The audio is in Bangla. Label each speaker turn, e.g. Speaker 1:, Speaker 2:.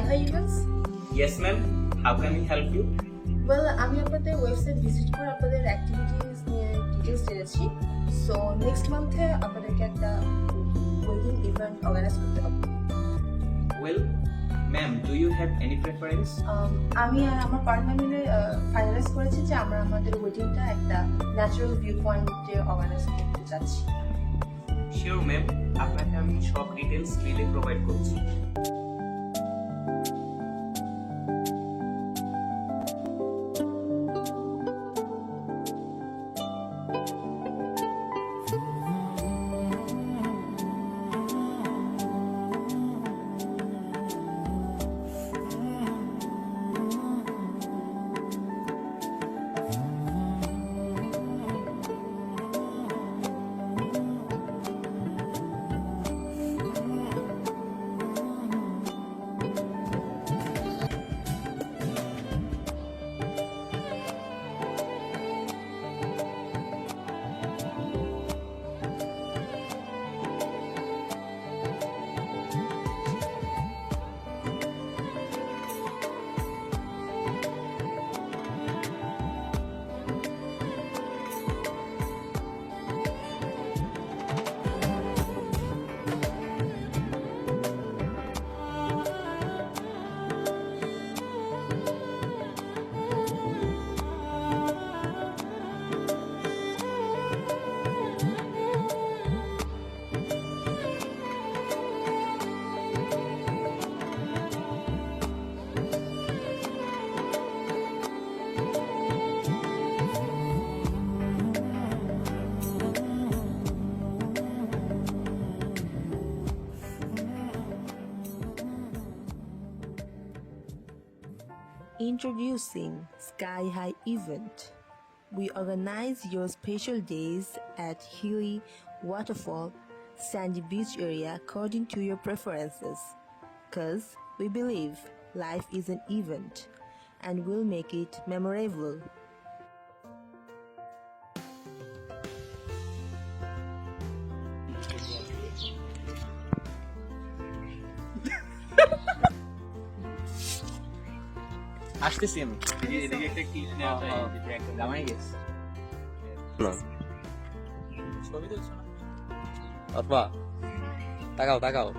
Speaker 1: Hi events.
Speaker 2: Yes, ma'am. How can we help you?
Speaker 1: Well, আমি আপনাদের ওয়েবসাইট ভিজিট করে আপনাদের অ্যাক্টিভিটিস নিয়ে ডিটেইলস জেনেছি। সো নেক্সট মান্থে আপনাদেরকে একটা ওয়েডিং ইভেন্ট অর্গানাইজ করতে হবে।
Speaker 2: Well, ma'am, do you have any preference?
Speaker 1: আমি আর আমার পার্টনার মিলে ফাইনালাইজ করেছি যে আমরা আমাদের ওয়েডিংটা একটা ন্যাচারাল ভিউ পয়েন্টে অর্গানাইজ করতে চাচ্ছি।
Speaker 2: Sure, ma'am. আপনাকে আমি সব ডিটেইলস মেইলে প্রোভাইড করছি।
Speaker 3: Introducing Sky High Event. We organize your special days at hilly, waterfall, sandy beach area according to your preferences. Cause we believe life is an event and we'll make it memorable.
Speaker 2: আসতেছি আমি। এদিকে একটা ক্লিপ নেওয়া যায়, যেটা একটা জামাই গেছে।
Speaker 4: না
Speaker 2: ছবি তুলছো না?
Speaker 4: অথবা তাকাও তাকাও